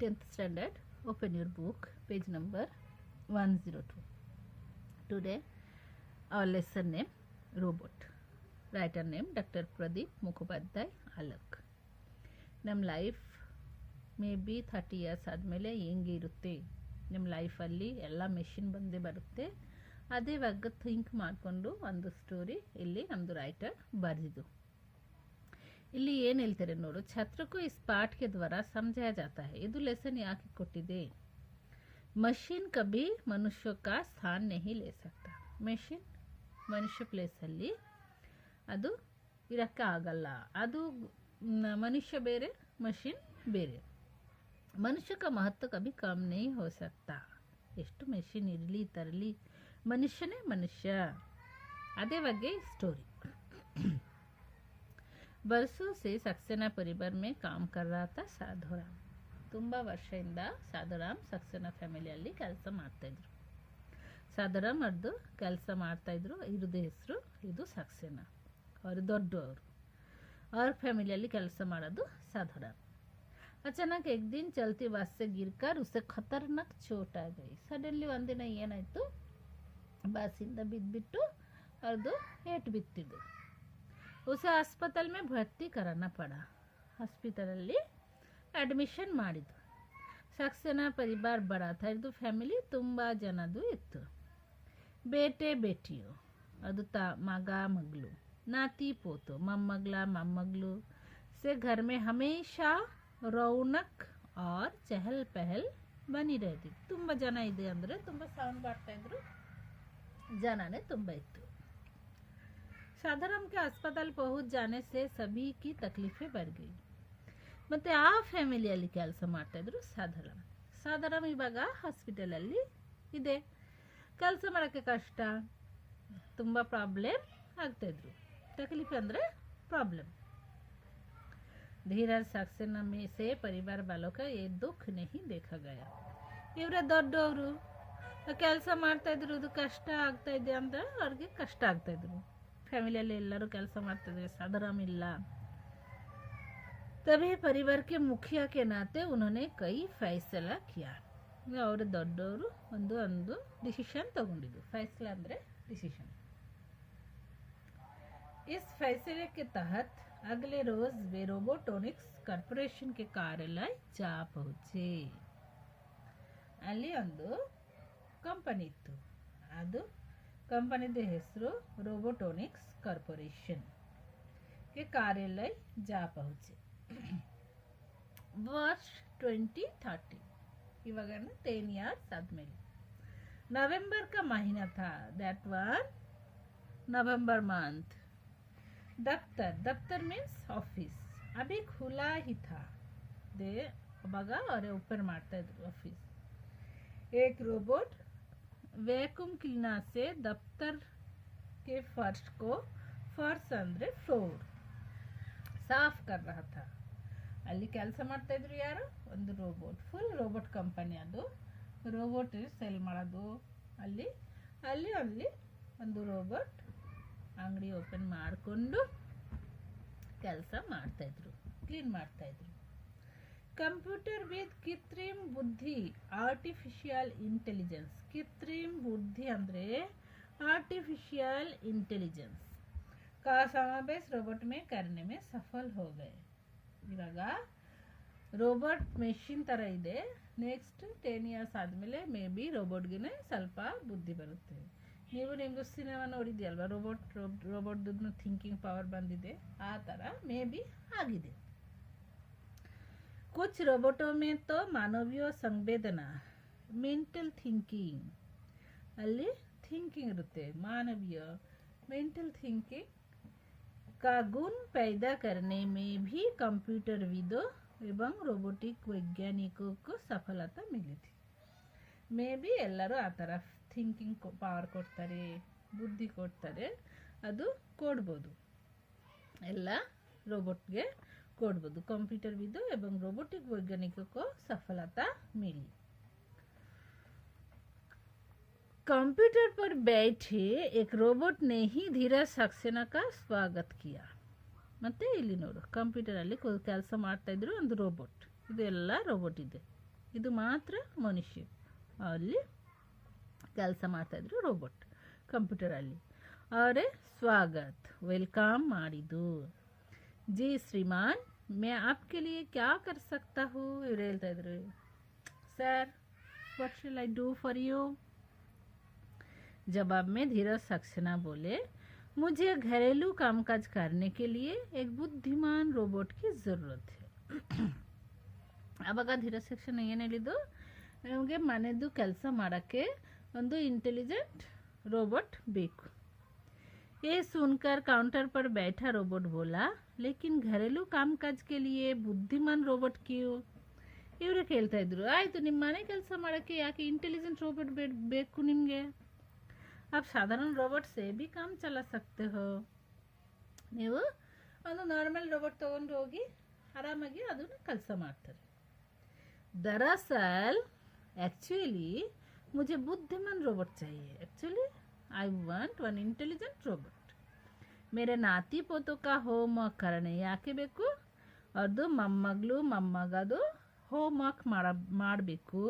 10th standard. Open your book, page number 102. Today our lesson name robot. Writer name Dr. Pradeep Mukhopadhyay Alak. ನಮ್ಮ life may be 30 years ಆದಮೇಲೆ ಹೆಂಗೆ ಇರುತ್ತೆ, ನಿಮ್ಮ ಲೈಫಲ್ಲಿ ಎಲ್ಲ machine ಬಂದೇ ಬರುತ್ತೆ. ಅದೇ ಬಗ್ಗೆ ಥಿಂಕ್ ಮಾಡಿಕೊಂಡು ಒಂದು ಸ್ಟೋರಿ ಇಲ್ಲಿ ನಮ್ಮದು ರೈಟರ್ ಬರೆದಿದ್ದು. ಇಲ್ಲಿ ಏನು ಹೇಳ್ತಾರೆ ನೋಡು, छात्र इस पाठ के द्वारा समझाया जाता है. ಇದು ಲೆಸನ್ ಯಾಕೆ ಕೊಟ್ಟಿದೆ? ಮಷಿನ್ ಕಭಿ ಮನುಷ್ಯ का स्थान नहीं ले सकता. ಮೆಷಿನ್ ಮನುಷ್ಯ ಪ್ಲೇಸಲ್ಲಿ ಅದು ಇರೋಕ್ಕೆ ಆಗಲ್ಲ. ಅದು ಮನುಷ್ಯ ಬೇರೆ, ಮಷಿನ್ ಬೇರೆ. ಮನುಷ್ಯ का महत्व कभी कम नहीं हो सकता. ಎಷ್ಟು ಮೆಷಿನ್ ಇರಲಿ ತರಲಿ, ಮನುಷ್ಯನೇ ಮನುಷ್ಯ. ಅದೇ ಬಗ್ಗೆ ಸ್ಟೋರಿ. वर्षों से सक्सेना परिवार में काम कर रहा था साधुराम. ತುಂಬ ವರ್ಷದಿಂದ ಸಾಧುರಾಮ್ ಸಕ್ಸೇನಾ ಫ್ಯಾಮಿಲಿಯಲ್ಲಿ ಕೆಲಸ ಮಾಡ್ತಾಯಿದ್ರು. ಸಾಧುರಾಮ್ ಅವ್ರದ್ದು ಕೆಲಸ ಮಾಡ್ತಾಯಿದ್ರು. ಇರೋದು ಹೆಸರು ಇದು ಸಕ್ಸೇನಾ. ಅವರು ದೊಡ್ಡವರು. ಅವ್ರ ಫ್ಯಾಮಿಲಿಯಲ್ಲಿ ಕೆಲಸ ಮಾಡೋದು ಸಾಧುರಾಮ್. ಅಚಾನಕ್ एक दिन चलती बस से गिरकर उसे खतरनाक चोट आ गई. ಸಡನ್ಲಿ ಒಂದಿನ ಏನಾಯಿತು, ಬಸ್ಸಿಂದ ಬಿದ್ದುಬಿಟ್ಟು ಅವ್ರದ್ದು ಏಟು ಬಿತ್ತಿದ್ದು. उसे अस्पताल में भर्ती कराना पड़ा. ಹಾಸ್ಪಿಟಲಲ್ಲಿ ಅಡ್ಮಿಷನ್ ಮಾಡಿದ್ರು. ಸಕ್ಸೇನಾ ಪರಿವಾರ ಬಡ था. ಇದು ಫ್ಯಾಮಿಲಿ ತುಂಬ ಜನದು ಇತ್ತು. ಬೇಟೆ ಬೇಟಿಯು, ಅದು ಮಗ ಮಗಳು, ನಾತಿ ಪೋತು, ಮೊಮ್ಮಗಳ ಮೊಮ್ಮಗಳು. से घर में हमेशा रौनक और चहल पहल बनी रहती. ತುಂಬ ಜನ ಇದೆ ಅಂದರೆ ತುಂಬ ಸೌಂಡ್ ಮಾಡ್ತಾಯಿದ್ರು, ಜನನೇ ತುಂಬ ಇತ್ತು. साधाराम के अस्पताल पहुंच जाने से सभी की तकलीफें बढ़ गई. ಮತ್ತೆ ಆ ಫ್ಯಾಮಿಲಿಯಲ್ಲಿ ಕೆಲಸ ಮಾಡ್ತಾಯಿದ್ರು ಸಾಧಾರಾಮ್. ಸಾಧಾರಾಮ್ ಇವಾಗ ಹಾಸ್ಪಿಟಲಲ್ಲಿ ಇದೆ. ಕೆಲಸ ಮಾಡೋಕ್ಕೆ ಕಷ್ಟ, ತುಂಬ ಪ್ರಾಬ್ಲಮ್ ಆಗ್ತಾಯಿದ್ರು. तकलीफ ಅಂದರೆ ಪ್ರಾಬ್ಲಮ್. धीरज सक्सेना में से परिवार वालों का ये दुख नहीं देखा गया. ಇವರೇ ದೊಡ್ಡವರು, ಕೆಲಸ ಮಾಡ್ತಾಯಿದ್ರು, ಇದು ಕಷ್ಟ ಆಗ್ತಾಯಿದೆ ಅಂತ ಅವ್ರಿಗೆ ಕಷ್ಟ ಆಗ್ತಾಯಿದ್ರು. ಫ್ಯಾಮಿಲಿಯಲ್ಲಿ ಎಲ್ಲರೂ ಕೆಲಸ ಮಾಡ್ತಿದ್ರು, साधाराम ಇಲ್ಲ. तभी परिवार के मुखिया के नाते उन्होंने कई फैसला किया. ಅವರು ದೊಡ್ಡವರು ಒಂದು ಡಿಸಿಷನ್ ತಗೊಂಡಿದ್ದು. फैसला ಅಂದರೆ ಡಿಸಿಷನ್. इस फैसले के तहत अगले रोज वे रोबोटोनिक्स कॉर्पोरेशन के कार्यालय जा पहुंचे. ಅಲ್ಲಿ ಒಂದು ಕಂಪನಿ ಇತ್ತು. ಅದು कंपनी ಹೆಸರು रोबोटोनिक्स कॉर्पोरेशन के कार्यालय जा पहुंचे. वर्ष 2030, इवाग 10 इयर्स आदमेले. नवंबर का महीना था. That one November month. दफ्तर मीन्स ऑफिस अभी खुला ही था. दे अबाग और ओपन ಮಾಡ್ತಾ ಇದ್ರು ऑफिस. एक रोबोट वैक्यूम क्लीनर से दफ्तर के फर्श को, फर्श अंदर फ्लोर, साफ कर रहा था. ಅಲ್ಲಿ ಕೆಲಸ ಮಾಡ್ತಾ ಇದ್ರು ಯಾರು? ಒಂದು ರೋಬೋಟ್. Full robot company. ಅದು ರೋಬೋಟ್ ಸೆಲ್ ಮಾಡೋದು. ಅಲ್ಲಿ ಅಲ್ಲಿ ಅಲ್ಲಿ ಒಂದು ರೋಬೋಟ್ ಅಂಗಡಿ ಓಪನ್ ಮಾಡಿಕೊಂಡು ಕೆಲಸ ಮಾಡ್ತಾಯಿದ್ರು, ಕ್ಲೀನ್ ಮಾಡ್ತಾಯಿದ್ರು. कंप्यूटर विद कृत्रिम बुद्धि, आर्टिफिशियल इंटेलिजेंस. कृत्रिम बुद्धि ಅಂದರೆ आर्टिफिशियल इंटेलिजेंस का समावेश रोबोट में करने में सफल हो गए. ಇವಾಗ ರೋಬೋಟ್ ಮೆಷಿನ್ ಥರ ಇದೆ. ನೆಕ್ಸ್ಟ್ 10 ಇಯರ್ಸ್ ಆದಮೇಲೆ ಮೇ ಬಿ ರೋಬೋಟ್ಗೆ ಸ್ವಲ್ಪ ಬುದ್ಧಿ ಬರುತ್ತೆ. ನೀವು ನಿಮ್ಮದು ಸಿನಿಮಾ ನೋಡಿದ್ಯಲ್ವ, ರೋಬೋಟ್ದು ಥಿಂಕಿಂಗ್ ಪವರ್ ಬಂದಿದೆ. ಆ ಥರ ಮೇ ಬಿ ಆಗಿದೆ. कुछ रोबोटों में तो मानवीय संवेदना, मेंटल थिंकिंग, ಅಲ್ಲಿ थिंकिंग इरुत्ते. मानवीय मेंटल थिंकिंग का गुण पैदा करने में भी कंप्यूटर विदों एवं रोबोटिक वैज्ञानिकों को सफलता मिली थी. ಮೇ ಬಿ ಎಲ್ಲರೂ ಆ ಥರ ಥಿಂಕಿಂಗ್ ಪವರ್ ಕೊಡ್ತಾರೆ, ಬುದ್ಧಿ ಕೊಡ್ತಾರೆ. ಅದು ಕೊಡ್ಬೋದು, ಎಲ್ಲ रोबोटಗೆ कोडबोधु. कंप्यूटर विदों एवं रोबोटिक वैज्ञानिकों को सफलता मिली. कंप्यूटर पर बैठे एक रोबोट ने ही धीरज सक्सेना का स्वागत किया. ಮತ್ತೆ ಇಲ್ಲಿ ನೋಡು, ಕಂಪ್ಯೂಟರ್ ಅಲ್ಲಿ ಕೆಲಸ ಮಾಡ್ತಾ ಇದ್ರು ಒಂದು ರೋಬೋಟ್. ಇದೆಲ್ಲ ರೋಬೋಟ್ ಇದೆ. ಇದು ಮಾತ್ರ ಮನುಷ್ಯ ಅಲ್ಲಿ ಕೆಲಸ ಮಾಡ್ತಾಯಿದ್ರು ರೋಬೋಟ್ ಕಂಪ್ಯೂಟರಲ್ಲಿ. ಅವರೇ ಸ್ವಾಗತ್ ವೆಲ್ಕಮ್ ಮಾಡಿದ್ದು. ಜಿ ಶ್ರೀಮಾನ್ ಮೇ ಆಪ್ಕೆ ಲಿಯೆ ಕ್ಯಾ ಕರ್ ಸಕ್ತಾ ಹೂँ ಇವ್ರು ಹೇಳ್ತಾ ಇದ್ರು. Sir what shell I do for you? जवाब में धीरज सक्सेना बोले, मुझे घरेलू कामकाज करने के लिए एक बुद्धिमान रोबोट की ज़रूरत है. ಆವಾಗ ಧೀರಜ್ ಸಕ್ಸೇನಾ ಏನು ಹೇಳಿದ್ದು, ನಮಗೆ ಮನೆದು ಕೆಲಸ ಮಾಡೋಕ್ಕೆ ಒಂದು ಇಂಟೆಲಿಜೆಂಟ್ रोबोट ಬೇಕು. ये सुनकर काउंटर पर बैठा रोबोट बोला, लेकिन घरेलू कामकाज के लिए बुद्धिमान रोबोट क्यों? ಇವರು ಕೇಳ್ತಾ ಇದ್ರು, ಆಯಿತು ನಿಮ್ಮ ಮನೆ ಕೆಲಸ ಮಾಡೋಕ್ಕೆ ಯಾಕೆ ಇಂಟೆಲಿಜೆಂಟ್ ರೋಬೋಟ್ ಬೇಕು ನಿಮಗೆ? आप साधारण रोबोट से भी काम चला सकते हो. ನೀವು ಒಂದು ನಾರ್ಮಲ್ ರೋಬೋಟ್ ತೊಗೊಂಡು ಹೋಗಿ ಆರಾಮಾಗಿ ಅದನ್ನು ಕೆಲಸ ಮಾಡ್ತಾರೆ. दरअसल एक्चुअली मुझे बुद्धिमान रोबोट चाहिए. Actually I want one intelligent robot. मेरे नाती पोतों का होमवर्क करने ಯಾಕೆ ಬೇಕು? ಅದು ಮೊಮ್ಮಗಳು ಮೊಮ್ಮಗದು ಹೋಮ್ವರ್ಕ್ ಮಾಡಬೇಕು.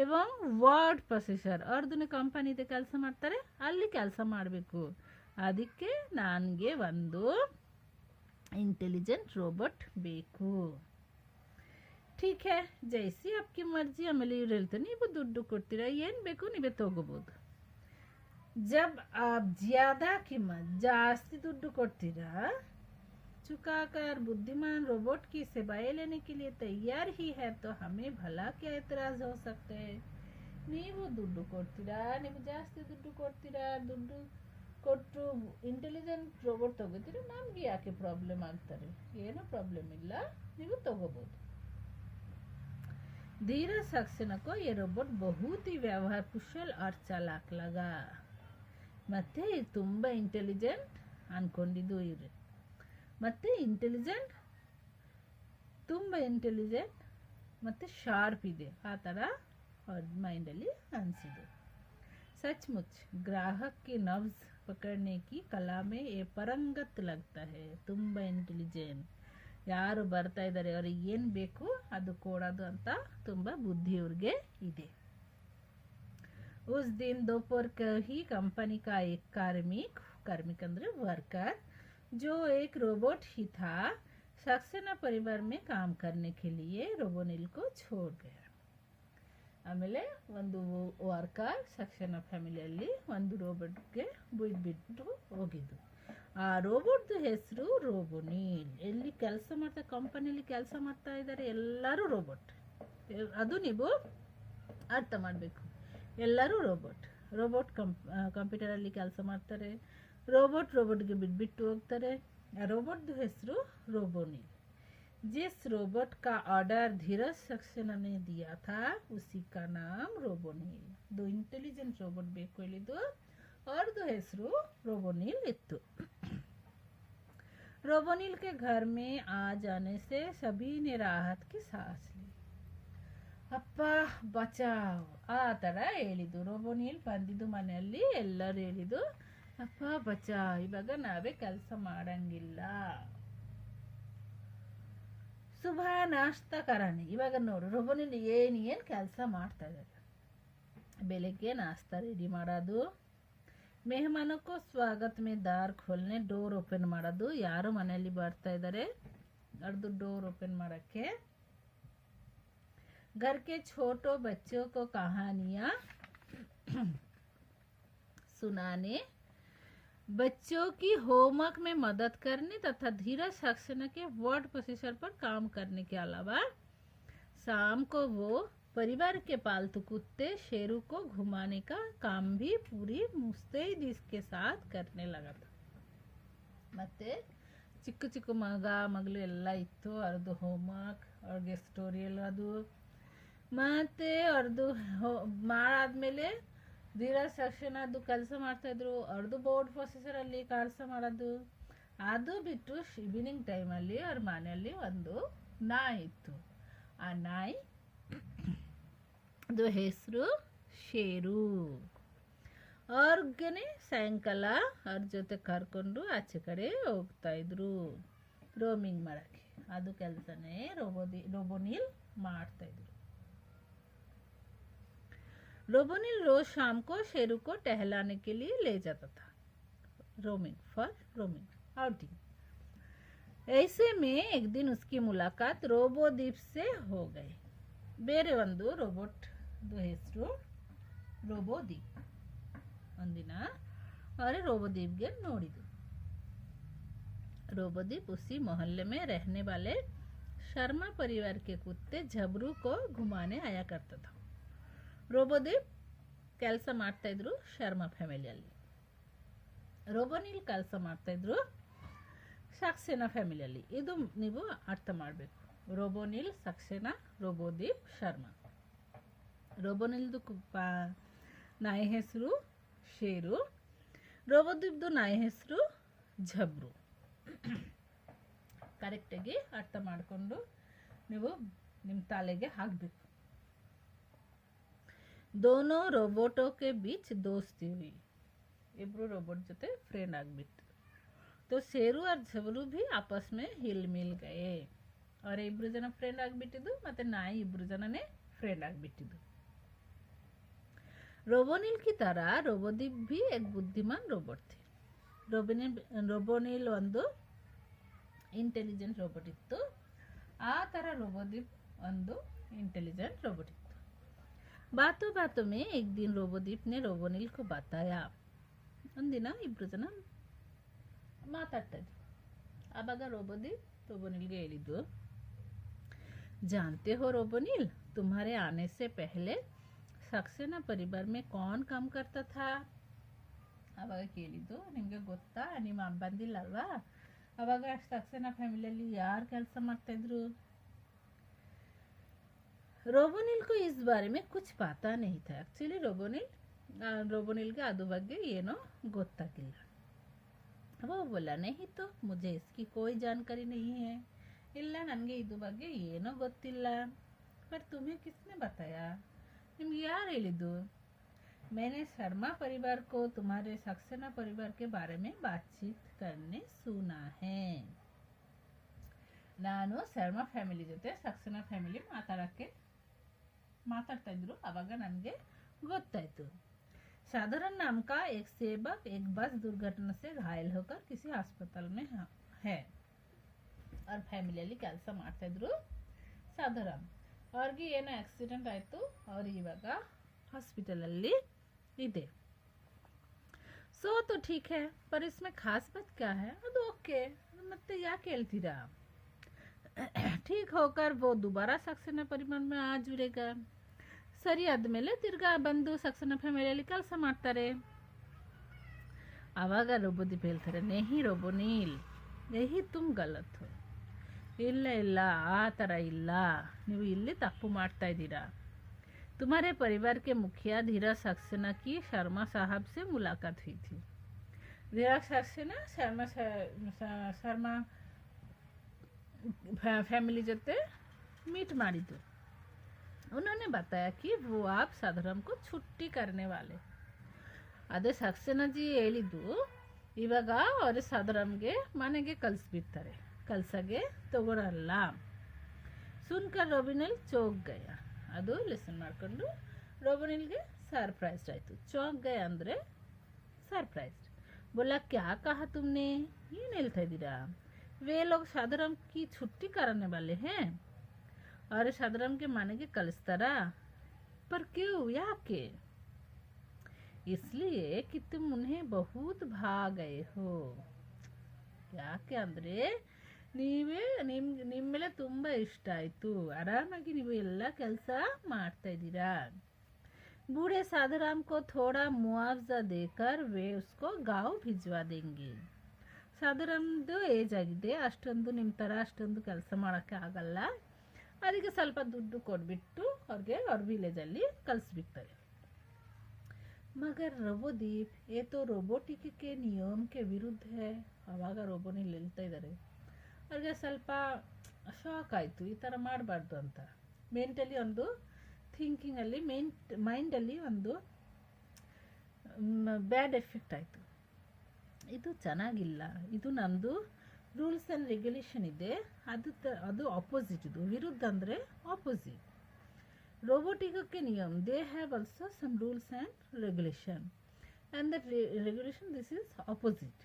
ଏବଂ ವರ್ಡ್ ಪ್ರೊಸೆಸರ್ ಅವ್ರದ್ದು ಕಂಪನಿದೆ ಕೆಲಸ ಮಾಡ್ತಾರೆ, ಅಲ್ಲಿ ಕೆಲಸ ಮಾಡಬೇಕು. ಅದಕ್ಕೆ ನನಗೆ ಒಂದು ಇಂಟೆಲಿಜೆಂಟ್ ರೋಬೋಟ್ ಬೇಕು. ठीक है जैसी आपकी मर्जी. ಆಮೇಲೆ ಇವ್ರು ಹೇಳ್ತಾರೆ, ನೀವು ದುಡ್ಡು ಕೊಡ್ತೀರಾ, ಏನು ಬೇಕು ನೀವೇ ತಗೋಬೋದು. जब आप ज़्यादा कीमत ಜಾಸ್ತಿ ದುಡ್ಡು ಕೊಡ್ತೀರಾ, चुकाकर बुद्धिमान रोबोट की सेवाएं लेने के लिए तैयार ही है, तो हमें भला क्या एतराज हो सकते हैं? ನೀವು ದುಡ್ಡು ಕೊಡ್ತೀರಾ, ನೀವು ಜಾಸ್ತಿ ದುಡ್ಡು ಕೊಡ್ತೀರಾ, ದುಡ್ಡು ಕೊಟ್ಟು ಇಂಟೆಲಿಜೆಂಟ್ ರೋಬೋಟ್ ತಗೋತೀರಾ, ನಮ್ಗೆ ಯಾಕೆ ಪ್ರಾಬ್ಲಮ್ ಆಗ್ತಾರೆ? ಏನೂ ಪ್ರಾಬ್ಲಮ್ ಇಲ್ಲ, ನೀವು ತಗೋಬೋದು. धीरज सक्सेना को ये रोबोट बहुत ही व्यवहार कुशल और चालाक लगा. ಮತ್ತೆ ತುಂಬ ಇಂಟೆಲಿಜೆಂಟ್ ಅನ್ಕೊಂಡಿದ್ದು ಇವ್ರು. ಮತ್ತು ಇಂಟೆಲಿಜೆಂಟ್, ತುಂಬ ಇಂಟೆಲಿಜೆಂಟ್ ಮತ್ತು ಶಾರ್ಪ್ ಇದೆ ಆ ಥರ ಅವ್ರ ಮೈಂಡಲ್ಲಿ ಅನಿಸಿದೆ. सचमुच ग्राहक की नब्ज पकड़ने की कला में ये परंगत लगता है. ತುಂಬ ಇಂಟೆಲಿಜೆಂಟ್, ಯಾರು ಬರ್ತಾ ಇದ್ದಾರೆ ಅವ್ರಿಗೆ ಏನು ಬೇಕು ಅದು ಕೊಡೋದು ಅಂತ ತುಂಬ ಬುದ್ಧಿ ಇವ್ರಿಗೆ ಇದೆ. उस दिन दोपहर को ही कंपनी का एक कार्मिक ಅಂದ್ರೆ वर्कर जो एक रोबोट ही था, सक्सेना परिवार में काम करने के लिए रोबोनिल को छोड़ गया. ಆಮೇಲೆ ಒಂದು ವರ್ಕರ್ ಸಕ್ಸೇನಾ ಫ್ಯಾಮಿಲಿಯಲ್ಲಿ ಒಂದು ರೋಬೋಟ್ಗೆ ಬಿಟ್ಟು ಹೋಗಿದ್ದು. ಆ ರೋಬೋಟ್ದು ಹೆಸರು ರೋಬೋನಿಲ್. ಎಲ್ಲಿ ಕೆಲಸ ಮಾಡ್ತಾ ಕಂಪನಿಯಲ್ಲಿ ಕೆಲಸ ಮಾಡ್ತಾ ಇದ್ದಾರೆ ಎಲ್ಲರೂ ರೋಬೋಟ್. ಅದು ನೀವು ಅರ್ಥ ಮಾಡಬೇಕು. ಎಲ್ಲರೂ ರೋಬೋಟ್ ಕಂಪ್ಯೂಟರಲ್ಲಿ ಕೆಲಸ ಮಾಡ್ತಾರೆ. ರೋಬೋಟ್ಗೆ ಬಿಟ್ಬಿಟ್ಟು ಹೋಗ್ತಾರೆ. ಆ ರೋಬೋಟ್ದು ಹೆಸರು ರೋಬೋನಿಲ್. जिस रोबोट का ऑर्डर धीरज सक्सेना ने दिया था उसी का नाम रोबोनिल. दो इंटेलिजेंट रोबोट ಬೇಕು ಹೇಳಿದ್ದು, ಅವ್ರದ್ದು ಹೆಸರು रोबोनिल इत्तु. रोबोनिल के घर में आ जाने से सभी ने राहत की सांस ली. ಅಪ್ಪ ಬಚಾವ್ ಆ ಥರ ಹೇಳಿದ್ದು. ರೋಬೋನಿಲ್ ಬಂದಿದ್ದು ಮನೆಯಲ್ಲಿ ಎಲ್ಲರೂ ಹೇಳಿದ್ದು, ಅಪ್ಪ ಬಚಾವ್, ಇವಾಗ ನಾವೇ ಕೆಲಸ ಮಾಡಂಗಿಲ್ಲ. ಸುಬಹ ನಾಷ್ಟ ಕರಾಣಿ. ಇವಾಗ ನೋಡು ರೋಬೋನಿಲ್ ಏನು ಕೆಲಸ ಮಾಡ್ತಾ ಇದ್ದಾರೆ. ಬೆಳಗ್ಗೆ ನಾಷ್ಟ ರೆಡಿ ಮಾಡೋದು, ಮೆಹಮಾನಕ್ಕೂ ಸ್ವಾಗತ ಮೇ ದಾರ್ ಖೋಲ್ನೆ ಡೋರ್ ಓಪನ್ ಮಾಡೋದು. ಯಾರು ಮನೆಯಲ್ಲಿ ಬರ್ತಾ ಇದ್ದಾರೆ ಅವ್ರದ್ದು ಡೋರ್ ಓಪನ್ ಮಾಡೋಕ್ಕೆ. घर के छोटो बच्चों को कहानियाँ सुनाने, बच्चों की होमवर्क में मदद करने तथा धीरज सक्सेना के वर्ड प्रोसेसर पर काम करने के अलावा शाम को वो परिवार के पालतू कुत्ते शेरू को घुमाने का काम भी पूरी मुस्तैदी के साथ करने लगा था. ಮತ್ತೆ ಚಿಕ್ಕ ಚಿಕ್ಕ ಮಗಳು ಎಲ್ಲ ಇತ್ತು. ಅವ್ರದ್ದು ಹೋಮ್ವರ್ಕ್, ಅವ್ರಿಗೆ ಸ್ಟೋರಿ ಎಲ್ಲದು, ಮತ್ತು ಅವ್ರದ್ದು ಮಾಡಾದ್ಮೇಲೆ ಧೀರಜ್ ಸಕ್ಸೇನಾದು ಕೆಲಸ ಮಾಡ್ತಾಯಿದ್ರು. ಅವ್ರದ್ದು ಬೋರ್ಡ್ ಪ್ರೊಸೆಸರಲ್ಲಿ ಕೆಲಸ ಮಾಡೋದು. ಅದು ಬಿಟ್ಟು ಈವ್ನಿಂಗ್ ಟೈಮಲ್ಲಿ ಅವ್ರ ಮನೆಯಲ್ಲಿ ಒಂದು ನಾಯಿ ಇತ್ತು. ಆ ನಾಯಿ ಅದು ಹೆಸರು ಶೇರು. ಅವ್ರಿಗೇ ಸಾಯಂಕಾಲ ಅವ್ರ ಜೊತೆ ಕರ್ಕೊಂಡು ಆಚೆ ಕಡೆ ಹೋಗ್ತಾಯಿದ್ರು ರೋಮಿಂಗ್ ಮಾಡೋಕ್ಕೆ. ಅದು ಕೆಲಸನೇ ರೋಬೋನಿಲ್ ಮಾಡ್ತಾಯಿದ್ರು. रोबोनिल रोज शाम को शेरू को टहलाने के लिए ले जाता था। Roaming outing. ऐसे में एक दिन उसकी मुलाकात रोबोदीप से हो गई। ಬೇರೆ ಒಂದು ರೋಬೋಟ್ ಹೆಸರು ರೋಬೋದೀಪ್. ಒಂದಿನ ಅವರೇ ರೋಬೋದೀಪ್ಗೆ ನೋಡಿದ್ರು. रोबोदीप उसी मोहल्ले में रहने वाले शर्मा परिवार के कुत्ते झबरू को घुमाने आया करता था. ರೋಬೋದೀಪ್ ಕೆಲಸ ಮಾಡ್ತಾ ಇದ್ರು ಶರ್ಮಾ ಫ್ಯಾಮಿಲಿಯಲ್ಲಿ. ರೋಬೋನಿಲ್ ಕೆಲಸ ಮಾಡ್ತಾ ಇದ್ರು ಸಕ್ಸೇನಾ ಫ್ಯಾಮಿಲಿಯಲ್ಲಿ. ಇದು ನೀವು ಅರ್ಥ ಮಾಡಬೇಕು. ರೋಬೋನಿಲ್, ಸಕ್ಸೇನಾ, ರೋಬೋದೀಪ್, ಶರ್ಮಾ. ರೋಬೋನಿಲ್ದು ನಾಯಿ ಹೆಸರು ಶೇರು, ರೋಬೋದೀಪ್ದು ನಾಯಿ ಹೆಸರು ಝಬ್ರು. ಕರೆಕ್ಟಾಗಿ ಅರ್ಥ ಮಾಡಿಕೊಂಡು ನೀವು ನಿಮ್ಮ ತಲೆಗೆ ಹಾಕಬೇಕು. दोनों रोबोटों के बीच दोस्ती हुई. इब्रू रोबोट जोते फ्रेंड ಆಗ್ಬಿಟ್ಟು. तो शेरू और झबरू भी आपस में हिल मिल गए. और इब्रू जन फ्रेंड ಆಗ್ಬಿಟ್ಟಿದ್ದು ಮತ್ತೆ ನಾಯಿ ಇಬ್ರು ಜನನೇ फ्रेंड ಆಗ್ಬಿಟ್ಟಿದ್ದು. रोबोनिल की तरह रोबोदीप भी एक बुद्धिमान रोबोट थे. रोबोनिल ಒಂದು ಇಂಟೆಲಿಜೆಂಟ್ ರೋಬೋಟ್ ಇತ್ತು. ಆ ತರ रोबोदीप ಒಂದು इंटेलिजेंट रोबोट ಇತ್ತು. बातों बातों में एक दिन रोबोदीप ने रोबोनिल को बताया. ಒಂದಿನ ಇಬ್ರು ಜನ ಮಾತಾಡ್ತಾ ಇದ್ರು. ಆವಾಗ रोबोदीप रोबोनिल्ಗೆ ಹೇಳಿದ್ದು, जानते हो रोबोनिल, तुम्हारे आने से पहले सक्सेना परिवार में कौन काम करता था? ಆವಾಗ ಕೇಳಿದ್ದು, ನಿಮಗೆ ಗೊತ್ತಾ, ನಿಮ್ಮ ಬಂದಿಲ್ಲ ಅಲ್ವಾ, ಆವಾಗ ಸಕ್ಸೇನಾ ಫ್ಯಾಮಿಲಿಯಲ್ಲಿ ಯಾರು ಕೆಲಸ ಮಾಡ್ತಾ ಇದ್ರು? रोबोनिल को इस बारे में कुछ पता नहीं था. एक्चुअली रोबोनिल्ಗೆ ಅದು ಬಗ್ಗೆ ಏನೋ ಗೊತ್ತಾಗಿಲ್ಲ. वो बोला, नहीं तो मुझे इसकी कोई जानकारी नहीं है. ಇಲ್ಲ, ನನಗೆ ಇದು ಬಗ್ಗೆ ಏನೋ ಗೊತ್ತಿಲ್ಲ. पर तुम्हें किसने बताया? ನಿಮ್ಗೆ ಯಾರು ಹೇಳಿದ್ದು? मैंने शर्मा परिवार को तुम्हारे सक्सेना परिवार के बारे में बातचीत करने सुना है. ನಾನು ಶರ್ಮಾ ಫ್ಯಾಮಿಲಿ ಜೊತೆ ಸಕ್ಸೇನಾ ಫ್ಯಾಮಿಲಿ ಮಾತಾಡ್ತಾ ಇದ್ರು. ಆವಾಗ ನನಗೆ ಗೊತ್ತಾಯ್ತು. साधारण नाम का एक सेवक एक बस दुर्घटना से घायल होकर किसी अस्पताल में है. और ಫ್ಯಾಮಿಲಿಯಲ್ಲಿ ಕೆಲಸ ಮಾಡ್ತಾ ಇದ್ರು ಸಾಧಾರಣ. ಅವ್ರಿಗೆ ಏನೋ ಆಕ್ಸಿಡೆಂಟ್ ಆಯಿತು. ಅವ್ರು ಇವಾಗ ಹಾಸ್ಪಿಟಲಲ್ಲಿ ಇದೆ. सो तो ठीक है, पर इसमें खास बात क्या है? ಅದು ಓಕೆ, ಮತ್ತೆ ಯಾಕೆ ಹೇಳ್ತೀರಾ? ठीक होकर वो दोबारा सक्सेना परिवार में आ जुड़ेगा. ಸರಿ ಆದಮೇಲೆ ತಿರ್ಗಾ ಬಂದು ಸಕ್ಸೇನಾ ಫ್ಯಾಮಿಲಿಯಲ್ಲಿ ಕೆಲಸ ಮಾಡ್ತಾರೆ. ಆವಾಗ रोबोदीप ಹೇಳ್ತಾರೆ, नहीं रोबोनिल, यही तुम गलत हो. ಇಲ್ಲ ಇಲ್ಲ, ಆ ಥರ ಇಲ್ಲ, ನೀವು ಇಲ್ಲಿ ತಪ್ಪು ಮಾಡ್ತಾ ಇದ್ದೀರಾ. तुम्हारे परिवार के मुखिया धीरज सक्सेना की शर्मा साहब से मुलाकात हुई थी. धीरज सक्सेना शर्मा फैमिली जोते मीट ಮಾಡಿದ್ದು. उन्होंने बताया कि वो आप साधारण को छुट्टी करने वाले. ಅದೇ ಸಕ್ಸೇನಾಜಿ ಹೇಳಿದ್ದು, ಇವಾಗ ಅವರು ಸಾಧಾರಣ್ಗೆ ಮನೆಗೆ ಕಳಿಸ್ಬಿಡ್ತಾರೆ, ಕೆಲಸಕ್ಕೆ ತಗೊಳಲ್ಲ. ಸುನ್ಕರ್ रोबोनिल चौंक गया. ಅದು ಲಿಸನ್ ಮಾಡಿಕೊಂಡು रोबोनिल्ಗೆ ಸರ್ಪ್ರೈಸ್ ಆಯಿತು. चौंक गया ಅಂದರೆ ಸರ್ಪ್ರೈಸ್ಡ್. बोला, क्या कहा तुमने? ಏನು ಹೇಳ್ತಾ ಇದ್ದೀರಾ? वे लोग साधारण की छुट्टी कराने वाले हैं. और साधारण के माने के कलिस्तारा. पर क्यों, याके? इसलिए कि तुम उन्हें बहुत भाग गए हो. ಯಾಕೆ ಅಂದರೆ ನಿಮ್ಮ ಮೇಲೆ ತುಂಬ ಇಷ್ಟ ಆಯಿತು, ಆರಾಮಾಗಿ ನೀವು ಎಲ್ಲ ಕೆಲಸ ಮಾಡ್ತಾ ಇದ್ದೀರಾ. बूढ़े साधाराम को थोड़ा मुआवजा देकर वे उसको गाँव भिजवा देंगे. ಸಾಧಾರಣದ್ದು ಏಜ್ ಆಗಿದೆ, ಅಷ್ಟೊಂದು ನಿಮ್ಮ ಥರ ಅಷ್ಟೊಂದು ಕೆಲಸ ಮಾಡೋಕ್ಕೆ ಆಗಲ್ಲ, ಅದಕ್ಕೆ ಸ್ವಲ್ಪ ದುಡ್ಡು ಕೊಟ್ಬಿಟ್ಟು ಅವ್ರ ವಿಲೇಜಲ್ಲಿ ಕಳಿಸ್ಬಿಡ್ತಾರೆ. ಮಗರ್ रोबोदीप, ये तो रोबोटिक के नियम के विरुद्ध है. ಆವಾಗ रोबोनिल ಹೇಳ್ತಾ ಇದ್ದಾರೆ. ಅವ್ರಿಗೆ ಸ್ವಲ್ಪ ಶಾಕ್ ಆಯಿತು, ಈ ಥರ ಮಾಡಬಾರ್ದು ಅಂತ. ಮೆಂಟಲಿ ಒಂದು ಥಿಂಕಿಂಗಲ್ಲಿ ಮೈಂಡಲ್ಲಿ ಒಂದು ಬ್ಯಾಡ್ ಎಫೆಕ್ಟ್ ಆಯಿತು. ಇದು ಚೆನ್ನಾಗಿಲ್ಲ, ಇದು ನಮ್ಮದು ರೂಲ್ಸ್ ಆ್ಯಂಡ್ ರೆಗ್ಯುಲೇಷನ್ ಇದೆ, ಅದು ಆಪೋಸಿಟ್. ಇದು ವಿರುದ್ಧ ಅಂದರೆ ಆಪೋಸಿಟ್. रोबोटिक के नियम, they have also some rules and regulation, and that regulation this is opposite.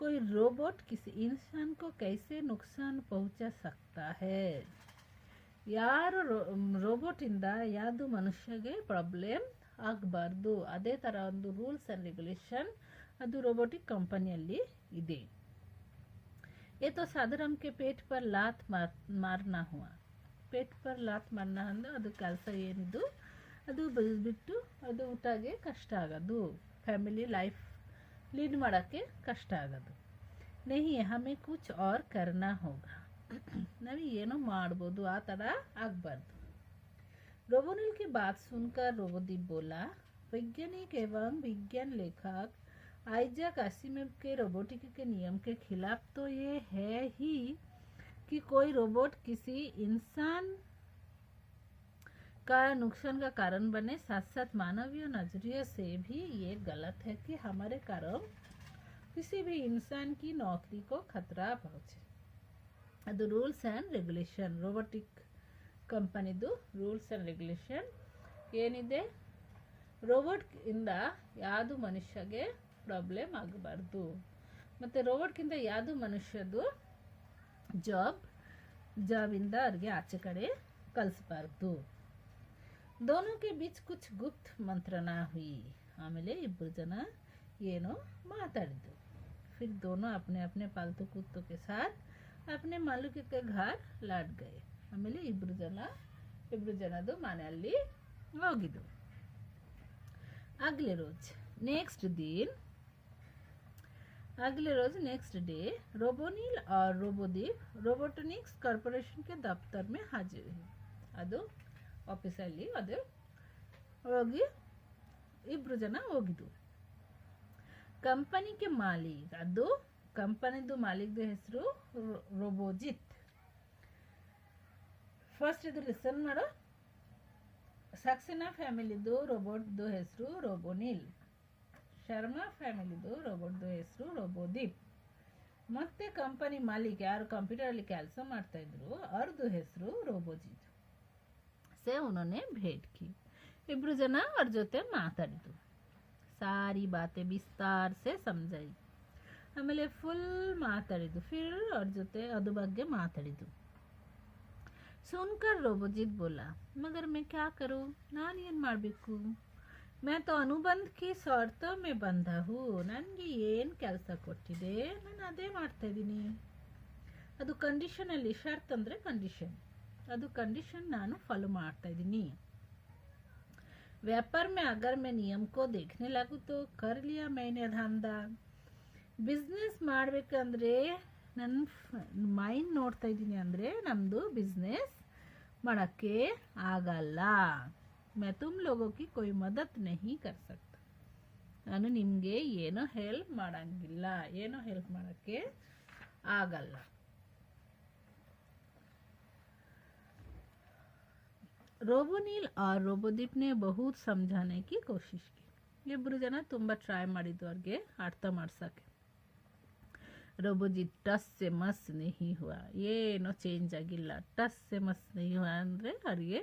कोई रोबोट किसी इंसान को कैसे नुकसान पहुंचा सकता है? ಯಾರು ರೋಬೋಟಿಂದ ಯಾವುದು ಮನುಷ್ಯಗೆ ಪ್ರಾಬ್ಲಮ್ ಆಗಬಾರ್ದು. ಅದೇ ಥರ ಒಂದು ರೂಲ್ಸ್ ಆ್ಯಂಡ್ ರೆಗ್ಯುಲೇಷನ್ ಅದು रोबोटिक कंपनिಯಲ್ಲಿ ಇದೆ. ये तो साधारण के पेट पर लात मारना हुआ. पेट पर लात मारना ಅಂದ್ರೆ ಅದು ಕೆಲಸ ಏನಿದು ಅದು ಬಿಟ್ಟು ಅದು ಊಟಗೆ ಕಷ್ಟ ಆಗೋದು, ಫ್ಯಾಮಿಲಿ ಲೈಫ್ ಲೀಡ್ ಮಾಡೋಕ್ಕೆ ಕಷ್ಟ ಆಗೋದು. नहीं हमें कुछ और करना होगा. ನಾವು ಏನೋ ಮಾಡ್ಬೋದು, ಆ ಥರ ಆಗಬಾರ್ದು. रोबोनिल की बात सुनकर रोबोदीप बोला, वैज्ञानिक एवं विज्ञान लेखक आइजैक आसिमोव के रोबोटिक के नियम के खिलाफ तो ये है ही कि कोई रोबोट किसी इंसान का नुकसान का कारण बने. साथ साथ मानवीय नजरिए से भी ये गलत है कि हमारे कारण किसी भी इंसान की नौकरी को खतरा पहुंचे. ಅದು ರೂಲ್ಸ್ ಆ್ಯಂಡ್ ರೆಗ್ಯುಲೇಷನ್, ರೋಬೋಟಿಕ್ ಕಂಪನಿದು ರೂಲ್ಸ್ ಆ್ಯಂಡ್ ರೆಗ್ಯುಲೇಷನ್ ಏನಿದೆ, ರೋಬೋಟ್ಗಿಂದ ಯಾವುದು ಮನುಷ್ಯಗೆ ಪ್ರಾಬ್ಲಮ್ ಆಗಬಾರ್ದು, ಮತ್ತು ರೋಬೋಟ್ಗಿಂತ ಯಾವುದು ಮನುಷ್ಯದು ಜಾಬಿಂದ ಅವ್ರಿಗೆ ಆಚೆ ಕಡೆ ಕಳಿಸ್ಬಾರ್ದು. दोनों के बीच कुछ गुप्त मंत्रणा हुई. ಆಮೇಲೆ ಇಬ್ಬರು ಜನ ಏನೋ ಮಾತಾಡಿದ್ರು. फिर दोनों अपने अपने पालतू कुत्तों के साथ अपने मालिक के घर लौट गए. ಆಮೇಲೆ ಇಬ್ರು ಜನದು ಮನೆಯಲ್ಲಿ ಹೋಗಿದ್ರು. अगले रोज नेक्स्ट डे रोबोनिल और रोबोदीप रोबोटिक्स कॉर्पोरेशन के दफ्तर में हाजिर हुए. ಅದು ಆಫೀಸಲ್ಲಿ ಅದು ಹೋಗಿ ಇಬ್ರು ಜನ ಹೋಗಿದ್ರು. ಕಂಪನಿ ಕೆ ಮಾಲೀಕ್, ಅದು ಕಂಪನಿದು ಮಾಲೀಕ್ದು ಹೆಸರು ರೋಬೋಜಿತ್. ಫಸ್ಟ್ ಇದು ಲಿಸನ್ ಮಾಡೋ. ಸಕ್ಸೇನಾ ಫ್ಯಾಮಿಲಿದು ರೋಬೋಟ್ದು ಹೆಸರು ರೋಬೋನಿಲ್. ಶರ್ಮಾ ಫ್ಯಾಮಿಲಿದು ರೋಬೋಟ್ದು ಹೆಸರು ರೋಬೋದೀಪ್. ಮತ್ತೆ ಕಂಪನಿ ಮಾಲೀಕ್ ಯಾರು ಕಂಪ್ಯೂಟರಲ್ಲಿ ಕೆಲಸ ಮಾಡ್ತಾ ಇದ್ರು ಅವ್ರದ್ದು ಹೆಸರು ರೋಬೋಜಿತ್. से उन्होंने भेंट की. ಇಬ್ರು ಜನ ಅವ್ರ ಜೊತೆ ಮಾತಾಡಿದ್ರು. ಸಾರಿ ಬಾತೆ ವಿಸ್ತಾರ ಸೆ ಸಮझाई. ಆಮೇಲೆ ಫುಲ್ ಮಾತಾಡಿದ್ರು. ಫಿರ್ ಅವ್ರ ಜೊತೆ ಅದ್ರ ಬಗ್ಗೆ ಮಾತಾಡಿದ್ರು. सुनकर रोबोजित बोला, मगर मैं क्या करूं, ನಾನು ಏನು ಮಾಡಬೇಕು, मैं तो अनुबंध की शर्तों में बंधा हूँ. ನನಗೆ ಏನು ಕೆಲಸ ಕೊಟ್ಟಿದೆ ನಾನು ಅದೇ ಮಾಡ್ತಾ ಇದ್ದೀನಿ. ಅದು ಕಂಡೀಷನಲ್ಲಿ, ಶರ್ತ್ ಅಂದರೆ ಕಂಡೀಷನ್, ಅದು ಕಂಡೀಷನ್ ನಾನು ಫಾಲೋ ಮಾಡ್ತಾ ಇದ್ದೀನಿ. व्यापार में अगर मैं नियम को देखने लगूँ तो कर लिया मैंने धंधा. ಬಿಸ್ನೆಸ್ ಮಾಡಬೇಕಂದ್ರೆ ನನ್ನ ಮೈಂಡ್ ನೋಡ್ತಾ ಇದ್ದೀನಿ ಅಂದರೆ ನಮ್ಮದು ಬಿಸ್ನೆಸ್ ಮಾಡೋಕ್ಕೆ ಆಗಲ್ಲ. मैं तुम लोगों की कोई मदद नहीं कर सकता. ನಾನು ನಿಮಗೆ ಏನೋ ಹೆಲ್ಪ್ ಮಾಡೋಂಗಿಲ್ಲ, ಏನೋ ಹೆಲ್ಪ್ ಮಾಡೋಕ್ಕೆ ಆಗಲ್ಲ. रोबोनिल और रोबोदीप ने बहुत समझाने की कोशिश की. ಇಬ್ಬರು ಜನ ತುಂಬ ಟ್ರೈ ಮಾಡಿದ್ದು ಅವ್ರಿಗೆ ಅರ್ಥ ಮಾಡ್ಸೋಕ್ಕೆ. रोबोजित टस से मस नहीं हुआ. ಏನೋ ಚೇಂಜ್ ಆಗಿಲ್ಲ. टस से मस नहीं हुआ ಅಂದರೆ ಅವ್ರಿಗೆ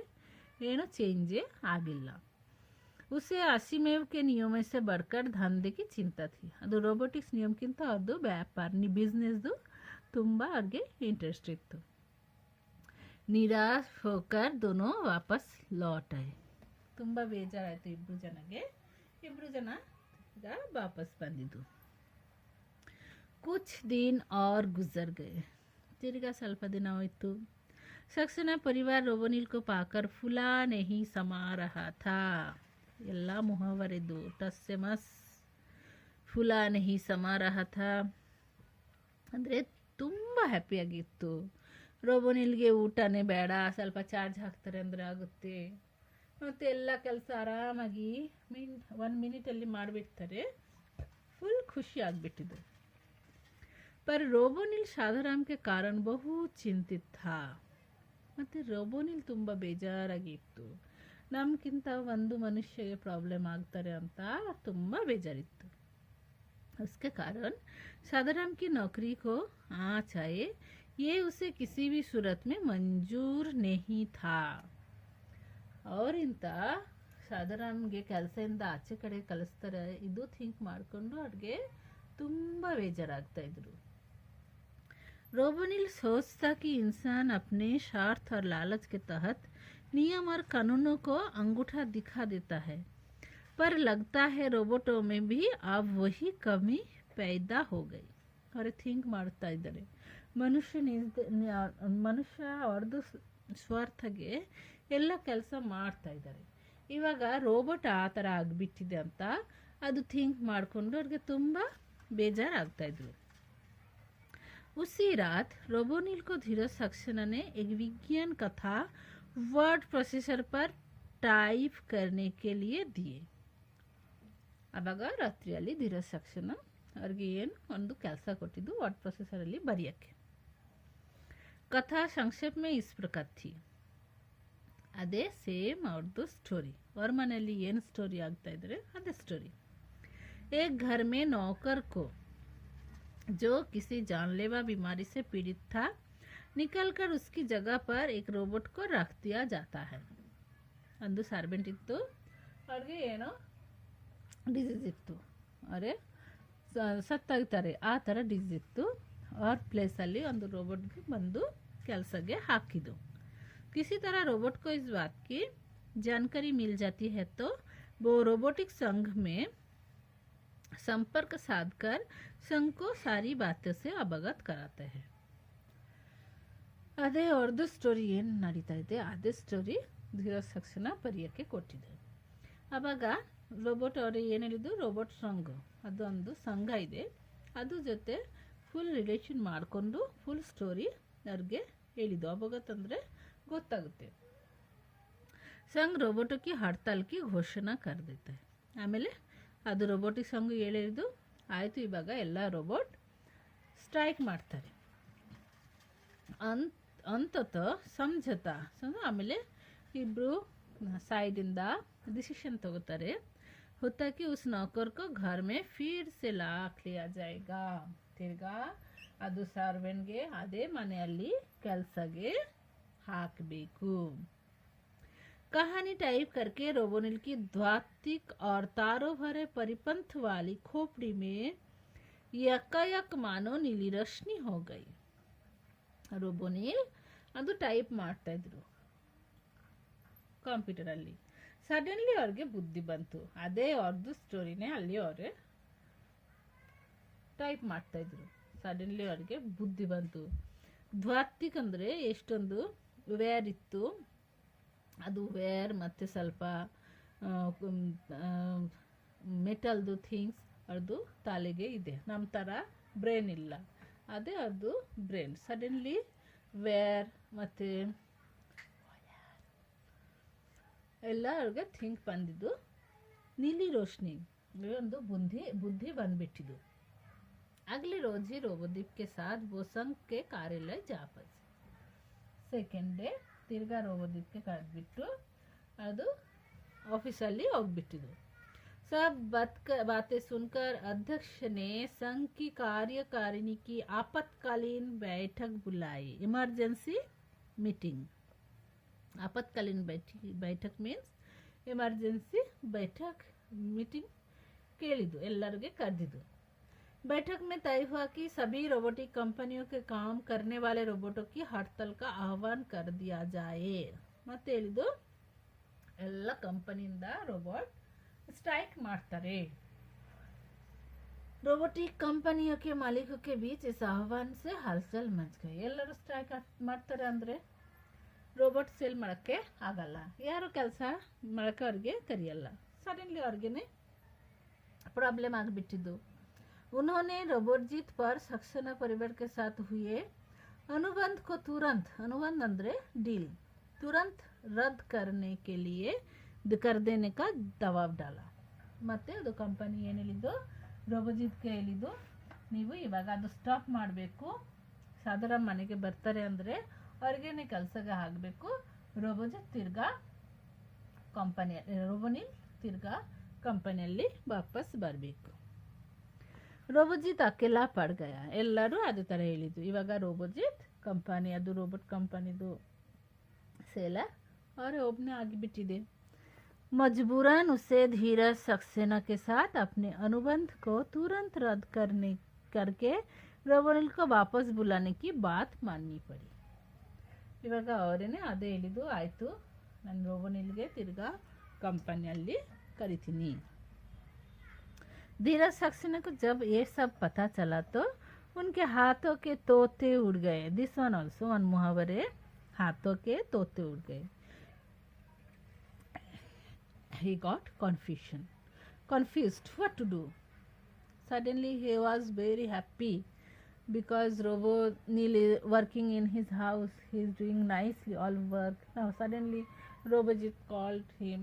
ಏನೋ ಚೇಂಜೇ ಆಗಿಲ್ಲ. उसे आसिमोव के नियमों से बढ़कर धंधे की चिंता थी. ಅದು ರೋಬೋಟಿಕ್ಸ್ ನಿಯಮಕ್ಕಿಂತ ಅವ್ರದ್ದು ವ್ಯಾಪಾರ ಬಿಸ್ನೆಸ್ದು ತುಂಬ ಅವ್ರಿಗೆ ಇಂಟ್ರೆಸ್ಟ್ ಇತ್ತು. निराश होकर दोनों वापस लौट आए. ತುಂಬ ಬೇಜಾರಾಯಿತು ಇಬ್ಬರು ಜನಗೆ. ಇಬ್ಬರು ಜನ ಈಗ ವಾಪಸ್ ಬಂದಿದ್ದು. कुछ दिन और गुजर गए. ತಿರ್ಗಾ ಸ್ವಲ್ಪ ದಿನ ಹೋಯಿತು. सक्सेना परिवार रोबोनिल को पाकर फुला नहीं समा रहा था. ಎಲ್ಲ ಮುಹವರೆದು ಟಸ್ ಸೆ ಮಸ್ ಫುಲಾ ನಹಿ ಸಮಾ ರಹಾ ಥಾ ಅಂದರೆ ತುಂಬ ಹ್ಯಾಪಿಯಾಗಿತ್ತು. ರೋಬೋನಿಲ್ಗೆ ಊಟನೇ ಬೇಡ, ಸ್ವಲ್ಪ ಚಾರ್ಜ್ ಹಾಕ್ತಾರೆ ಅಂದರೆ ಆಗುತ್ತೆ, ಮತ್ತು ಎಲ್ಲ ಕೆಲಸ ಆರಾಮಾಗಿ 1 ಮಿನಿಟಲ್ಲಿ ಮಾಡಿಬಿಡ್ತಾರೆ. ಫುಲ್ ಖುಷಿ ಆಗಿಬಿಟ್ಟಿದ್ದು. पर रोबोनिल शादाराम के कारण बहुत चिंतित था. ಮತ್ತು ರೋಬೋನಿಲ್ ತುಂಬ ಬೇಜಾರಾಗಿತ್ತು. ನಮ್ಗಿಂತ ಒಂದು ಮನುಷ್ಯಗೆ ಪ್ರಾಬ್ಲಮ್ ಆಗ್ತಾರೆ ಅಂತ ತುಂಬ ಬೇಜಾರಿತ್ತು. उसके कारण शादाराम की नौकरी को चाहे ये उसे किसी भी सूरत में मंजूर नहीं था. ಅವರಿಂತ ಸಾಧಾರಾಮ್ಗೆ ಕೆಲಸದಿಂದ ಆಚೆ ಕಡೆ ಕಳಿಸ್ತಾರೆ, ಇದು ಥಿಂಕ್ ಮಾಡಿಕೊಂಡು ಅವ್ರಿಗೆ ತುಂಬ ಬೇಜಾರಾಗ್ತಾಯಿದ್ರು. रोबोनिल सोचता कि इंसान अपने स्वार्थ और लालच के तहत नियम और कानूनों को अंगूठा दिखा देता है, पर लगता है रोबोटों में भी अब वही कमी पैदा हो गई. और थिंक ಮಾಡ್ತಾ ಇದ್ದಾರೆ, ಮನುಷ್ಯ ಅವ್ರದ್ದು ಸ್ವಾರ್ಥಗೆ ಎಲ್ಲ ಕೆಲಸ ಮಾಡ್ತಾ ಇದ್ದಾರೆ. ಇವಾಗ ರೋಬೋಟ್ ಆ ಥರ ಆಗಿಬಿಟ್ಟಿದೆ ಅಂತ ಅದು ಥಿಂಕ್ ಮಾಡಿಕೊಂಡು ಅವ್ರಿಗೆ ತುಂಬ ಬೇಜಾರಾಗ್ತಾಯಿದ್ರು. उसी रात रोबोनिल को धीरज सक्सेना ने एक विज्ञान कथा वर्ड प्रोसेसर पर टाइप करने के लिए दिए. ಆವಾಗ ರಾತ್ರಿಯಲ್ಲಿ ಧೀರಜ್ ಸಕ್ಸೇನಾ ಅವ್ರಿಗೆ ಏನು ಒಂದು ಕೆಲಸ ಕೊಟ್ಟಿದ್ದು ವರ್ಡ್ ಪ್ರೊಸೆಸರಲ್ಲಿ ಬರೆಯೋಕ್ಕೆ. ಕಥಾ ಸಂಕ್ಷೇಪ ಮೇ ಇಸ್ ಪ್ರಕಾರ ಥಿ. ಅದೇ ಸೇಮ್ ಅವ್ರದ್ದು ಸ್ಟೋರಿ. ಅವ್ರ ಮನೆಯಲ್ಲಿ ಏನು ಸ್ಟೋರಿ ಆಗ್ತಾ ಇದ್ದಾರೆ ಅದೇ ಸ್ಟೋರಿ. एक घर में नौकर को जो किसी जानलेवा बीमारी से पीड़ित था निकलकर उसकी जगह पर एक रोबोट को रख दिया जाता है. ಒಂದು ಸರ್ವೆಂಟ್ ಇತ್ತು, ಅವ್ರಿಗೆ ಏನೋ ಡಿಸೀಸ್ ಇತ್ತು, ಅರೆ ಸತ್ತಾಗ್ತಾರೆ ಆ ಥರ ಡಿಸೀಸ್ ಇತ್ತು. ಅವ್ರ ಪ್ಲೇಸಲ್ಲಿ ಒಂದು ರೋಬೋಟ್ಗೆ ಬಂದು ಕೆಲಸಕ್ಕೆ ಹಾಕಿದ್ದು. किसी तरह रोबोट को इस बात की जानकारी मिल जाती है तो वो रोबोटिक संघ में संपर्क साधकर संघ को सारी बातों से अवगत कराते हैं. ಅದೇ ಅವ್ರದ್ದು ಸ್ಟೋರಿ ಏನು ನಡೀತಾ ಇದೆ ಅದೇ ಸ್ಟೋರಿ ಧೀರಜ್ ಸಕ್ಸೇನಾ ಬರೆಯೋಕ್ಕೆ ಕೊಟ್ಟಿದೆ. ಆವಾಗ ರೋಬೋಟ್ ಅವರು ಏನು ಹೇಳಿದ್ದು, ರೋಬೋಟ್ ಸಂಘ ಅದು ಒಂದು ಸಂಘ ಇದೆ, ಅದು ಜೊತೆ ಫುಲ್ ರಿಲೇಷನ್ ಮಾಡಿಕೊಂಡು ಫುಲ್ ಸ್ಟೋರಿ ಅವ್ರಿಗೆ ಹೇಳಿದ್ದು. ಅವಗತ್ ಅಂದರೆ ಗೊತ್ತಾಗುತ್ತೆ. ಸಂಘ रोबोटों की हड़ताल की घोषणा कर देता है. ಆಮೇಲೆ ಅದು ರೋಬೋಟಿಕ್ ಸಂಘ ಹೇಳಿದ್ದು ಆಯಿತು, ಇವಾಗ ಎಲ್ಲ ರೋಬೋಟ್ ಸ್ಟ್ರೈಕ್ ಮಾಡ್ತಾರೆ. ಅಂತತಃ ಸಮझौता ಆಮೇಲೆ ಇಬ್ಬರು ಸೈಡಿಂದ ಡಿಸಿಷನ್ ತಗೋತಾರೆ. होता कि उस नौकर को घर में फिर से लाख लिया जाएगा. ತಿರ್ಗಾ ಅದು ಸರ್ವೆಂಟ್ಗೆ ಅದೇ ಮನೆಯಲ್ಲಿ ಕೆಲಸಗೆ ಹಾಕಬೇಕು. कहानी टाइप करके रोबोनिल की ध्वात्विक और तारों भरे परिपंथ वाली खोपड़ी में यकायक मानो नीली रोशनी हो गई. रोबोनिल ಅದು ಟೈಪ್ ಮಾಡ್ತಾ ಇದ್ರು ಕಂಪ್ಯೂಟರಲ್ಲಿ. ಸಡನ್ಲಿ ಅವ್ರಿಗೆ ಬುದ್ಧಿ ಬಂತು, ಅದೇ ಅವ್ರದ್ದು ಸ್ಟೋರಿನೇ ಅಲ್ಲಿ ಅವರೇ ಟೈಪ್ ಮಾಡ್ತಾ ಇದ್ರು. ಸಡನ್ಲಿ ಅವ್ರಿಗೆ ಬುದ್ಧಿ ಬಂತು. ಧ್ವಾತ್ವಿಕ್ ಅಂದರೆ ಎಷ್ಟೊಂದು ವೇರ್ ಇತ್ತು, ಅದು ವೇರ್ ಮತ್ತು ಸ್ವಲ್ಪ ಮೆಟಲ್ದು ಥಿಂಗ್ಸ್ ಅವ್ರದ್ದು ತಲೆಗೆ ಇದೆ, ನಮ್ಮ ಥರ ಬ್ರೈನ್ ಇಲ್ಲ, ಅದೇ ಅದು ಬ್ರೈನ್. ಸಡನ್ಲಿ ವೇರ್ ಮತ್ತು ಎಲ್ಲ ಅವ್ರಿಗೆ ಥಿಂಕ್ ಬಂದಿದ್ದು. ನೀಲಿ ರೋಶನಿ ಒಂದು ಬುದ್ಧಿ ಬಂದ್ಬಿಟ್ಟಿದ್ದು. अगले रोज ही रोबोदीप के साथ वो संघ के कार्यालय जा पहुंचे. ಸೆಕೆಂಡ್ ಡೇ ತಿರ್ಗಾ ರೋಬೋದೀಪ್ಗೆ ಕರೆದ್ಬಿಟ್ಟು ಅದು ಆಫೀಸಲ್ಲಿ ಹೋಗ್ಬಿಟ್ಟಿದ್ದು. सब बातें सुनकर अध्यक्ष ने संघ की कार्यकारिणी की आपातकालीन बैठक बुलाई. Emergency meeting. आपातकालीन बैठक मीन्स इमरजेंसी बैठक मीटिंग ಕೇಳಿದ್ದು, ಎಲ್ಲರಿಗೆ ಕರೆದಿದ್ದು. बैठक में तय हुआ कि सभी रोबोटिक कंपनियों के काम करने वाले रोबोटों की हड़ताल का आह्वान कर दिया जाए. ಮತ್ತೆ ಹೇಳಿದ್ದು ಎಲ್ಲ ಕಂಪನಿಯಿಂದ ರೋಬೋಟ್ स्ट्राइक ಮಾಡ್ತಾರೆ. रोबोटिक कंपनियों के मालिकों के बीच इस आह्वान से हलचल मच गई. ಎಲ್ಲರೂ ಸ್ಟ್ರೈಕ್ ಮಾಡ್ತಾರೆ ಅಂದರೆ ರೋಬೋಟ್ ಸೇಲ್ ಮಾಡೋಕ್ಕೆ ಆಗಲ್ಲ, ಯಾರು ಕೆಲಸ ಮಾಡೋಕ್ಕೆ ಅವ್ರಿಗೆ ಕರೆಯಲ್ಲ. Suddenly ಅವ್ರಿಗೇನೆ problem ಆಗಿಬಿಟ್ಟಿದ್ದು. उन्होंने रोबोटजीत पर सक्सेना परिवार के साथ हुए अनुबंध को तुरंत, अनुबंध अंदरे डील, तुरंत रद्द करने के लिए कर देने का दबाव डाला. ಮತ್ತೆ ಅದು ಕಂಪನಿ ಏನು ಹೇಳಿದ್ದು, ರೋಬೋಜಿತ್ಗೆ ಹೇಳಿದ್ದು, ನೀವು ಇವಾಗ ಅದು ಸ್ಟಾಪ್ ಮಾಡಬೇಕು, ಸಾಧಾರಣ ಮನೆಗೆ ಬರ್ತಾರೆ ಅಂದರೆ ಅವ್ರಿಗೇನೆ ಕೆಲಸಕ್ಕೆ ಆಗಬೇಕು. ರೋಬೋಜಿತ್ ತಿರ್ಗಾ ರೋಬೋನಿಲ್ ತಿರ್ಗಾ ಕಂಪನಿಯಲ್ಲಿ ವಾಪಸ್ ಬರಬೇಕು. ರೋಬೋಜಿತ್ ಅಕೆಲಾ ಪಡ್ ಗಯ. ಎಲ್ಲರೂ ಅದೇ ಥರ ಹೇಳಿದ್ದು. ಇವಾಗ ರೋಬೋಜಿತ್ ಕಂಪನಿ, ಅದು ರೋಬೋಟ್ ಕಂಪನಿದು ಸೇಲ और ಒಬ್ಬನೇ ಆಗಿಬಿಟ್ಟಿದೆ. मजबूरन उसे धीरज सक्सेना के साथ अपने अनुबंध को तुरंत रद्द करके रोबोनिल को वापस बुलाने की बात माननी पड़ी. ಇವಾಗ ಅವರೇನೆ ಅದೇ ಹೇಳಿದ್ದು, ಆಯಿತು ನಾನು ರೋಬೋನಿಲ್ಗೆ ತಿರ್ಗಾ ಕಂಪನಿಯಲ್ಲಿ ಕರಿತೀನಿ. धीरज सक्सेना को जब ये सब पता चला तो उनके हाथों के तोते उड़ गए. दिस वन ऑल्सो वन मुहावरे, हाथों के तोते उड़ गए. He got confused what to do. Suddenly he was very happy because Robonil is working in his house. He is doing nicely all work. Now suddenly Robojit called him,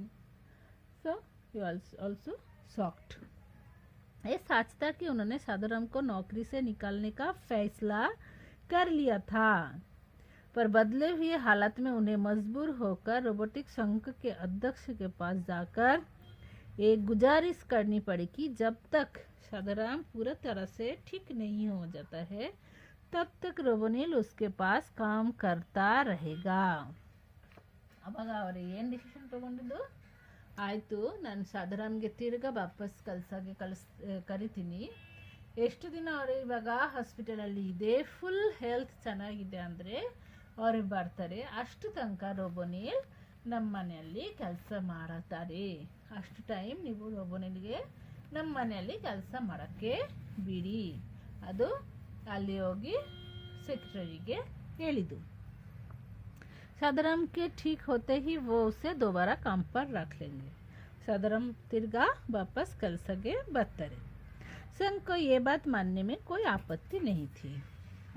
so he was also shocked. ये सच था कि उन्होंने साधुराम को नौकरी से निकालने का फैसला कर लिया था, पर बदले हुए हालत में उन्हें मजबूर होकर रोबोटिक संघ के अध्यक्ष के पास जाकर एक गुजारिश करनी पड़ी कि जब तक साधुराम पूरा तरह से ठीक नहीं हो जाता है तब तक रोबोनिल उसके पास काम करता रहेगा. ಅವಾಗ ಅವರು ಏನು ಡಿಸಿಷನ್ ತಗೊಂಡಿದ್ದು, ಆಯಿತು ನಾನು ಸಾಧುರಾಮ್ಗೆ ತಿರ್ಗಾ ವಾಪಸ್ ಕರಿತೀನಿ. ಎಷ್ಟು ದಿನ ಅವರು ಇವಾಗ ಹಾಸ್ಪಿಟಲಲ್ಲಿ ಇದೆ, ಫುಲ್ ಹೆಲ್ತ್ ಚೆನ್ನಾಗಿದೆ ಅಂದರೆ ಅವ್ರಿಗೆ ಬರ್ತಾರೆ. ಅಷ್ಟು ತನಕ ರೋಬೋನಿಲ್ ನಮ್ಮ ಮನೆಯಲ್ಲಿ ಕೆಲಸ ಮಾಡುತ್ತಾರೆ. ಅಷ್ಟು ಟೈಮ್ ನೀವು ರೋಬೋನಿಲ್ಗೆ ನಮ್ಮ ಮನೆಯಲ್ಲಿ ಕೆಲಸ ಮಾಡೋಕ್ಕೆ ಬಿಡಿ. ಅದು ಅಲ್ಲಿ ಹೋಗಿ ಸೆಕ್ರೆಟರಿಗೆ ಹೇಳಿದ್ದು. साधुराम के ठीक होते ही वो उसे दोबारा काम पर रख लेंगे. साधुराम तिर्गा वापस ಕೆಲಸಕ್ಕೆ ಬರ್ತಾರೆ. ಸಂಘ को ये बात मानने में कोई आपत्ति नहीं थी.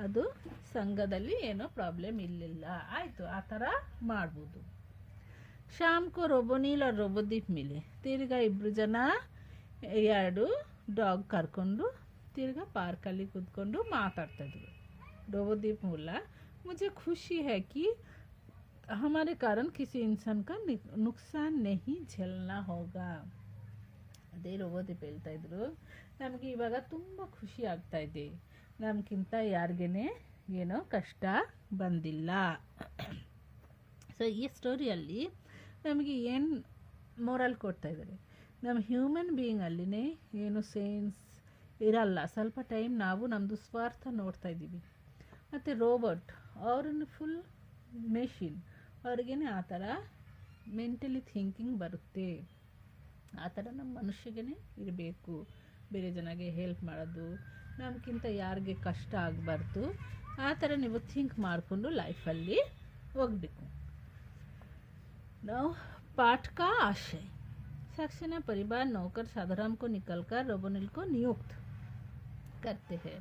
ಅದು ಸಂಘದಲ್ಲಿ ಏನೋ ಪ್ರಾಬ್ಲಮ್ ಇರಲಿಲ್ಲ. ಆಯಿತು, ಆ ಥರ ಮಾಡ್ಬೋದು. ಶಾಮ್ ಕೋ ರೋಬೋನಿಲ್ और ರೋಬೋದೀಪ್ ಮಿಲೆ. ತಿರ್ಗಾ ಇಬ್ಬರು ಜನ ಎರಡು ಡಾಗ್ ಕರ್ಕೊಂಡು ತಿರ್ಗಾ ಪಾರ್ಕಲ್ಲಿ ಕೂತ್ಕೊಂಡು ಮಾತಾಡ್ತಾಯಿದ್ರು. ರೋಬೋದೀಪ್ बोला, मुझे खुशी है कि हमारे कारण किसी इंसान का नुकसान नहीं झेलना होगा. ಅದೇ ರೋಬೋದೀಪ್ ಹೇಳ್ತಾ ಇದ್ರು, ನಮಗೆ ಇವಾಗ ತುಂಬ ಖುಷಿ ಆಗ್ತಾ ಇದೆ, ನಮಗಿಂತ ಯಾರಿಗೇನೆ ಏನೋ ಕಷ್ಟ ಬಂದಿಲ್ಲ. ಸೊ ಈ ಸ್ಟೋರಿಯಲ್ಲಿ ನಮಗೆ ಏನು ಮೋರಲ್ ಕೊಡ್ತಾ ಇದ್ದಾರೆ, ನಮ್ಮ ಹ್ಯೂಮನ್ ಬೀಯಿಂಗಲ್ಲಿನೇ ಏನು ಸೆನ್ಸ್ ಇರಲ್ಲ. ಸ್ವಲ್ಪ ಟೈಮ್ ನಾವು ನಮ್ಮದು ಸ್ವಾರ್ಥ ನೋಡ್ತಾ ಇದ್ದೀವಿ. ಮತ್ತು ರೋಬೋಟ್ ಅವ್ರನ್ನ ಫುಲ್ ಮೆಷಿನ್, ಅವ್ರಿಗೇನೆ ಆ ಥರ ಮೆಂಟಲಿ ಥಿಂಕಿಂಗ್ ಬರುತ್ತೆ. ಆ ಥರ ನಮ್ಮ ಮನುಷ್ಯಗೇ ಇರಬೇಕು. ಬೇರೆ ಜನಗೆ ಹೆಲ್ಪ್ ಮಾಡೋದು, ನಮಗಿಂತ ಯಾರಿಗೆ ಕಷ್ಟ ಆಗಬಾರ್ದು, ಆ ಥರ ನೀವು ಥಿಂಕ್ ಮಾಡಿಕೊಂಡು ಲೈಫಲ್ಲಿ ಹೋಗಬೇಕು. ನಾವು पाठ का आशय. सक्सेना परिवार नौकर साधुराम को निकलकर रोबोनिल को नियुक्त करते हैं.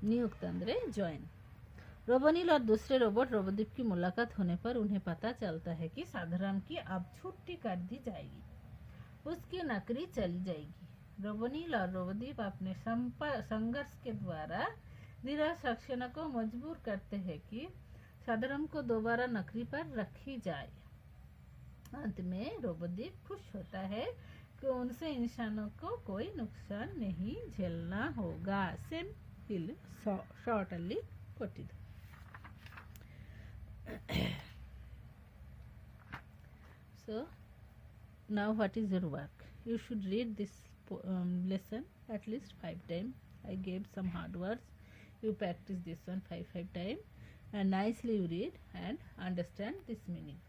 नियुक्त अंदरे ज्वाइन. रोबोनिल और दूसरे रोबोट रोबोदीप की मुलाकात होने पर उन्हें पता चलता है कि साधुराम की अब छुट्टी कर दी जाएगी, उसकी नौकरी चली जाएगी. रोबोनिल और रोबोदीप अपने संघर्ष के द्वारा धीरज सक्सेना को मजबूर करते हैं कि साधुराम को दोबारा नौकरी पर रखी जाए. अंत में रोबोदीप खुश होता है कि उनसे इंसानों को कोई नुकसान नहीं झेलना होगा. सेम ಇಲ್ಲಿ ಶಾರ್ಟ್ ಅಲ್ಲಿ ಕೊಟ್ಟಿದ್ದು. So now what is your work? You should read this lesson at least 5 times. I gave some hard words. You practice this one 5 times and nicely you read and understand this meaning.